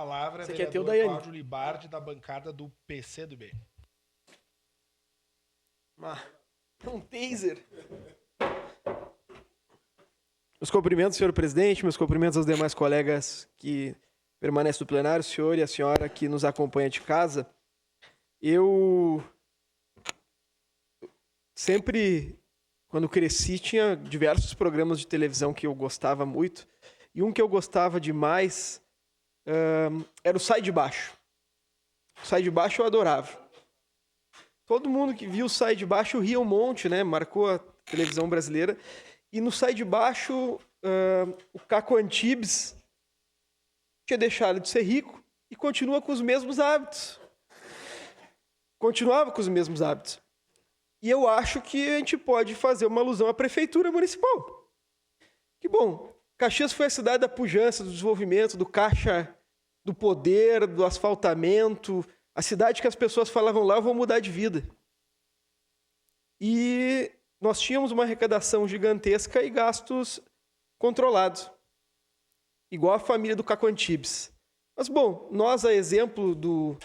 Palavra, Esse aqui é teu, vereador Daiane. Cláudio Libardi, da bancada do PCdoB. Um taser. Meus cumprimentos, senhor presidente, meus cumprimentos aos demais colegas que permanecem no plenário, o senhor e a senhora que nos acompanha de casa. Eu sempre, quando cresci, tinha diversos programas de televisão que eu gostava muito. E um que eu gostava demais era o Sai de Baixo. O Sai de Baixo eu adorava. Todo mundo que viu o Sai de Baixo ria um monte, né? Marcou a televisão brasileira. E no Sai de Baixo, o Caco Antibes tinha deixado de ser rico e continua com os mesmos hábitos. Continuava com os mesmos hábitos. E eu acho que a gente pode fazer uma alusão à prefeitura municipal. Que bom, Caxias foi a cidade da pujança, do desenvolvimento, do caixa, do poder, do asfaltamento, a cidade que as pessoas falavam lá, eu vou mudar de vida. E nós tínhamos uma arrecadação gigantesca e gastos controlados, igual a família do Caco Antibes. Mas, bom, nós, a exemplo do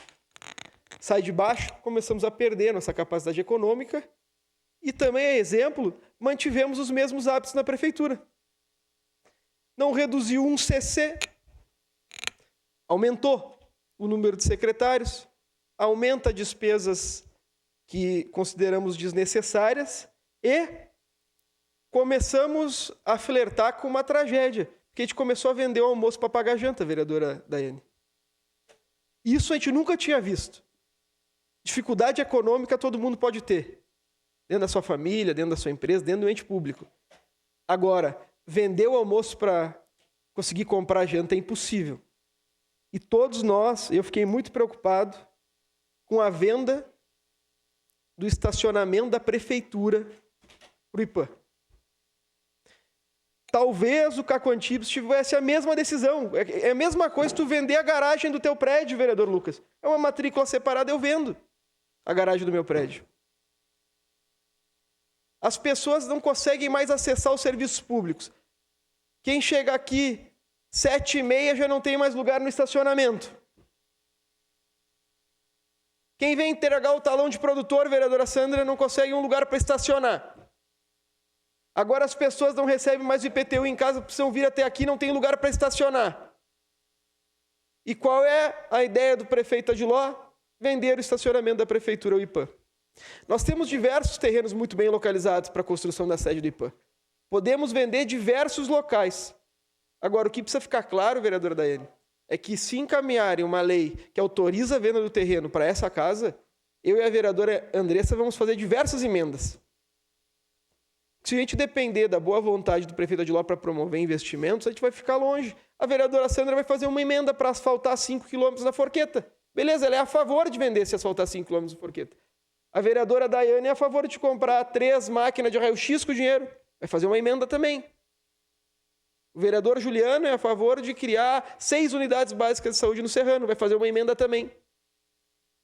Sai de Baixo, começamos a perder nossa capacidade econômica e também, a exemplo, mantivemos os mesmos hábitos na prefeitura. Não reduziu um CC, aumentou o número de secretários, aumenta despesas que consideramos desnecessárias e começamos a flertar com uma tragédia, porque a gente começou a vender o almoço para pagar a janta, vereadora Daiane. Isso a gente nunca tinha visto. Dificuldade econômica todo mundo pode ter, dentro da sua família, dentro da sua empresa, dentro do ente público. Agora, vender o almoço para conseguir comprar a janta é impossível. E todos nós, eu fiquei muito preocupado com a venda do estacionamento da prefeitura para o IPAM. Talvez o Caco Antibes tivesse a mesma decisão. É a mesma coisa se tu vender a garagem do teu prédio, vereador Lucas. É uma matrícula separada, eu vendo a garagem do meu prédio. As pessoas não conseguem mais acessar os serviços públicos. Quem chega aqui 7h30 já não tem mais lugar no estacionamento. Quem vem entregar o talão de produtor, vereadora Sandra, não consegue um lugar para estacionar. Agora as pessoas não recebem mais o IPTU em casa, precisam vir até aqui, não tem lugar para estacionar. E qual é a ideia do prefeito Adiló? Vender o estacionamento da prefeitura ao IPAM. Nós temos diversos terrenos muito bem localizados para a construção da sede do IPAM. Podemos vender diversos locais. Agora, o que precisa ficar claro, vereadora Daiane, é que se encaminharem uma lei que autoriza a venda do terreno para essa casa, eu e a vereadora Andressa vamos fazer diversas emendas. Se a gente depender da boa vontade do prefeito Adiló para promover investimentos, a gente vai ficar longe. A vereadora Sandra vai fazer uma emenda para asfaltar 5 quilômetros na Forqueta. Beleza, ela é a favor de vender se asfaltar 5 quilômetros na Forqueta. A vereadora Daiane é a favor de comprar 3 máquinas de raio-x com dinheiro. Vai fazer uma emenda também. O vereador Juliano é a favor de criar 6 unidades básicas de saúde no Serrano. Vai fazer uma emenda também.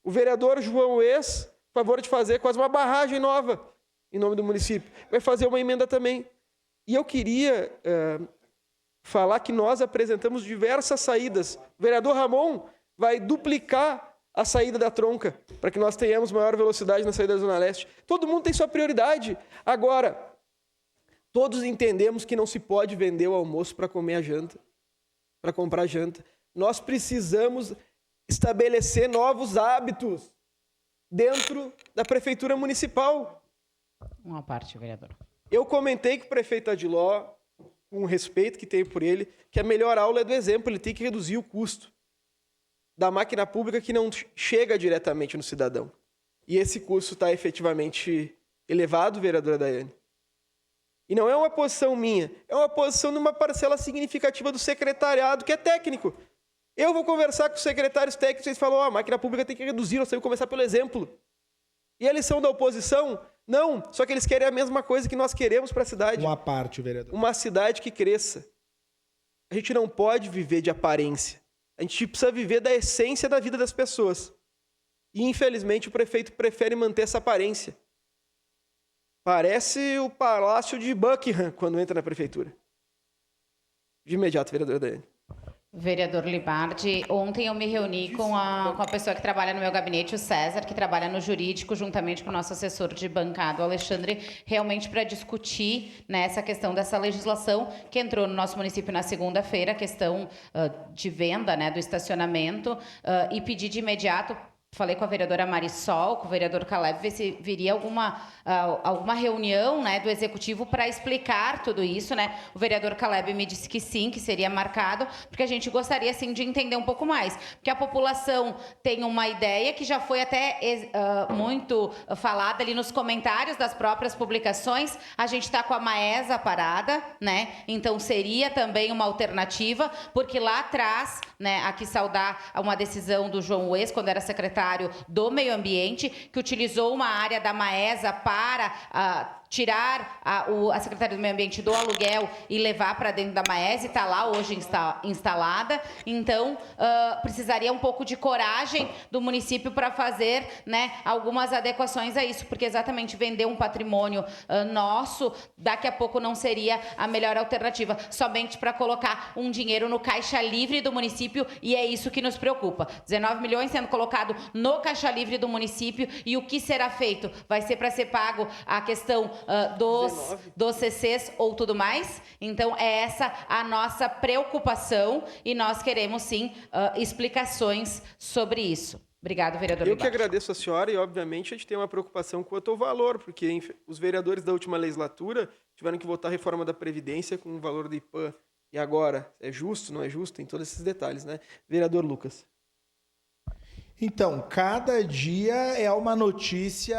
O vereador João Ex, a favor de fazer quase uma barragem nova em nome do município. Vai fazer uma emenda também. E eu queria falar que nós apresentamos diversas saídas. O vereador Ramon vai duplicar a saída da tronca para que nós tenhamos maior velocidade na saída da Zona Leste. Todo mundo tem sua prioridade. Agora, todos entendemos que não se pode vender o almoço para comer a janta, para comprar a janta. Nós precisamos estabelecer novos hábitos dentro da prefeitura municipal. Uma parte, vereador. Eu comentei com o prefeito Adiló, com o respeito que tenho por ele, que a melhor aula é do exemplo, ele tem que reduzir o custo da máquina pública que não chega diretamente no cidadão. E esse custo está efetivamente elevado, vereadora Daiane. E não é uma posição minha, é uma posição de uma parcela significativa do secretariado, que é técnico. Eu vou conversar com os secretários técnicos e eles falam, a máquina pública tem que reduzir, nós temos que começar pelo exemplo. E eles são da oposição? Não, só que eles querem a mesma coisa que nós queremos para a cidade. Uma parte, vereador. Uma cidade que cresça. A gente não pode viver de aparência. A gente precisa viver da essência da vida das pessoas. E, infelizmente, o prefeito prefere manter essa aparência. Parece o palácio de Buckingham quando entra na prefeitura. De imediato, vereadora Daiane. Vereador Libardi, ontem eu me reuni com a pessoa que trabalha no meu gabinete, o César, que trabalha no jurídico, juntamente com o nosso assessor de bancada, o Alexandre, realmente para discutir, né, essa questão dessa legislação que entrou no nosso município na segunda-feira, a questão de venda, né, do estacionamento, e pedir de imediato. Falei com a vereadora Marisol, com o vereador Caleb, ver se viria alguma reunião, né, do executivo para explicar tudo isso, né? O vereador Caleb me disse que sim, que seria marcado, porque a gente gostaria, sim, de entender um pouco mais. Porque a população tem uma ideia que já foi até muito falada ali nos comentários das próprias publicações. A gente está com a Maesa parada, né? Então seria também uma alternativa, porque lá atrás, né, aqui saudar uma decisão do João Ues, quando era secretário do Meio Ambiente, que utilizou uma área da Maesa para tirar a Secretaria do Meio Ambiente do aluguel e levar para dentro da Maesa, e está lá hoje instalada. Então, precisaria um pouco de coragem do município para fazer, né, algumas adequações a isso, porque exatamente vender um patrimônio nosso, daqui a pouco não seria a melhor alternativa, somente para colocar um dinheiro no caixa livre do município, e é isso que nos preocupa. 19 milhões sendo colocado no caixa livre do município, e o que será feito? Vai ser para ser pago a questão dos CCs ou tudo mais? Então, é essa a nossa preocupação, e nós queremos, sim, explicações sobre isso. Obrigado, vereador Eu que Libardi. agradeço a senhora, e obviamente a gente tem uma preocupação quanto ao valor, porque os vereadores da última legislatura tiveram que votar a reforma da Previdência com o valor do IPAM. E agora, é justo, não é justo? Tem todos esses detalhes, né? Vereador Lucas. Então, cada dia é uma notícia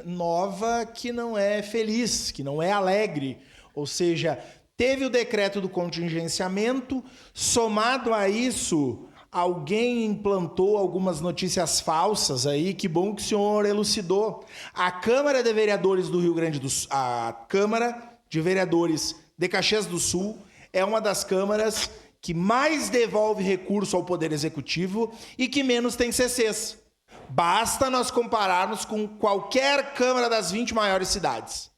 nova que não é feliz, que não é alegre. Ou seja, teve o decreto do contingenciamento, somado a isso, alguém implantou algumas notícias falsas aí, que bom que o senhor elucidou. A Câmara de Vereadores do Rio Grande do Sul, a Câmara de Vereadores de Caxias do Sul é uma das câmaras que mais devolve recurso ao Poder Executivo e que menos tem CCs. Basta nós compararmos com qualquer câmara das 20 maiores cidades.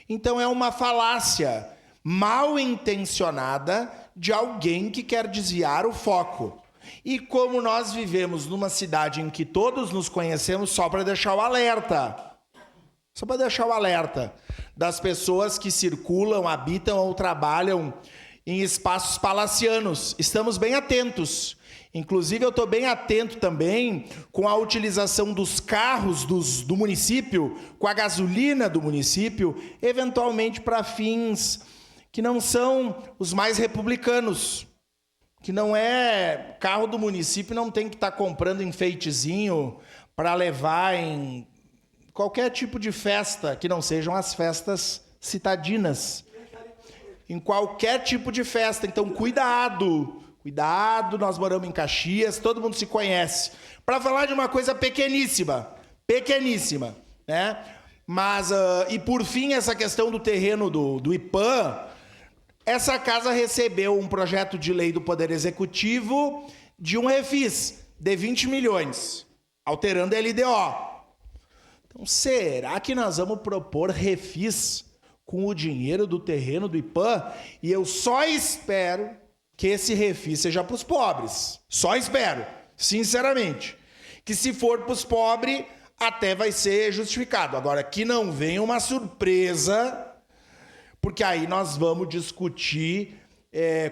Então é uma falácia mal intencionada de alguém que quer desviar o foco. E como nós vivemos numa cidade em que todos nos conhecemos, só para deixar o alerta. Só para deixar o alerta das pessoas que circulam, habitam ou trabalham em espaços palacianos. Estamos bem atentos. Inclusive, eu estou bem atento também com a utilização dos carros do município, com a gasolina do município, eventualmente para fins que não são os mais republicanos. Que não é... Carro do município não tem que estar comprando enfeitezinho para levar em qualquer tipo de festa, que não sejam as festas citadinas. Em qualquer tipo de festa. Então, cuidado. Cuidado, nós moramos em Caxias, todo mundo se conhece. Para falar de uma coisa pequeníssima, né? Mas, e por fim, essa questão do terreno do IPAM, essa casa recebeu um projeto de lei do Poder Executivo de um refis de 20 milhões, alterando a LDO. Então, será que nós vamos propor refis com o dinheiro do terreno do IPAM? E eu só espero que esse refis seja para os pobres. Só espero, sinceramente. Que se for para os pobres, até vai ser justificado. Agora, que não venha uma surpresa, porque aí nós vamos discutir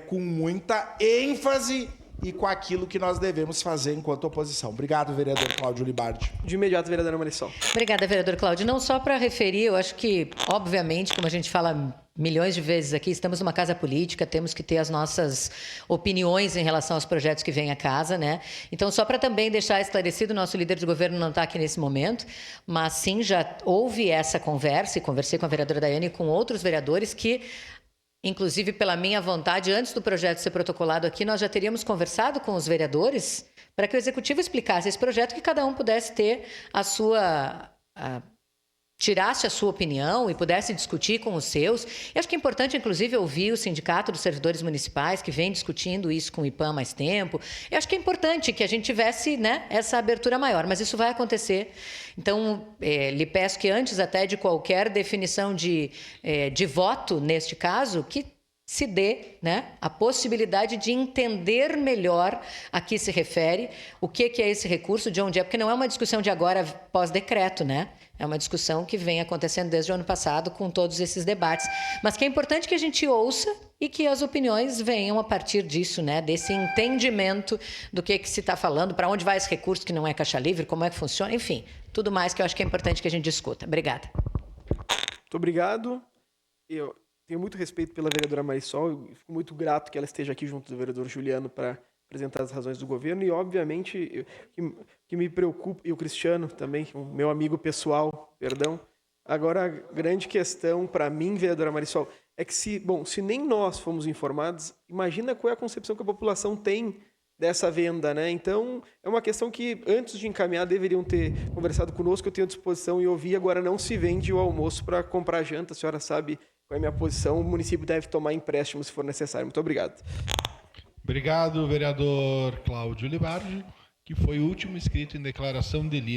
com muita ênfase e com aquilo que nós devemos fazer enquanto oposição. Obrigado, vereador Cláudio Libardi. De imediato, vereadora Marisol. Obrigada, vereador Cláudio. Não só para referir, eu acho que, obviamente, como a gente fala milhões de vezes aqui, estamos numa casa política, temos que ter as nossas opiniões em relação aos projetos que vêm à casa, né? Então, só para também deixar esclarecido, nosso líder de governo não está aqui nesse momento, mas sim, já houve essa conversa, e conversei com a vereadora Daiane e com outros vereadores que, inclusive pela minha vontade, antes do projeto ser protocolado aqui, nós já teríamos conversado com os vereadores para que o Executivo explicasse esse projeto, que cada um pudesse ter tirasse a sua opinião e pudesse discutir com os seus. E acho que é importante, inclusive, ouvir o Sindicato dos Servidores Municipais, que vem discutindo isso com o IPAM há mais tempo. Eu acho que é importante que a gente tivesse, né, essa abertura maior, mas isso vai acontecer. Então, lhe peço que antes até de qualquer definição de voto, neste caso, que se dê, né, a possibilidade de entender melhor a que se refere, o que é esse recurso, de onde é, porque não é uma discussão de agora pós-decreto, né? É uma discussão que vem acontecendo desde o ano passado com todos esses debates, mas que é importante que a gente ouça e que as opiniões venham a partir disso, né? Desse entendimento do que se está falando, para onde vai esse recurso que não é caixa livre, como é que funciona, enfim, tudo mais que eu acho que é importante que a gente discuta. Obrigada. Muito obrigado. Eu tenho muito respeito pela vereadora Marisol e fico muito grato que ela esteja aqui junto do vereador Juliano para apresentar as razões do governo e, obviamente, que me preocupa, e o Cristiano também, o meu amigo pessoal, perdão. Agora, a grande questão para mim, vereadora Marisol, é que se nem nós fomos informados, imagina qual é a concepção que a população tem dessa venda, né? Então, é uma questão que, antes de encaminhar, deveriam ter conversado conosco, eu tenho à disposição e ouvir. Agora não se vende o almoço para comprar janta, a senhora sabe qual é a minha posição, o município deve tomar empréstimo se for necessário. Muito obrigado. Obrigado, vereador Cláudio Libardi, que foi o último inscrito em declaração de lida.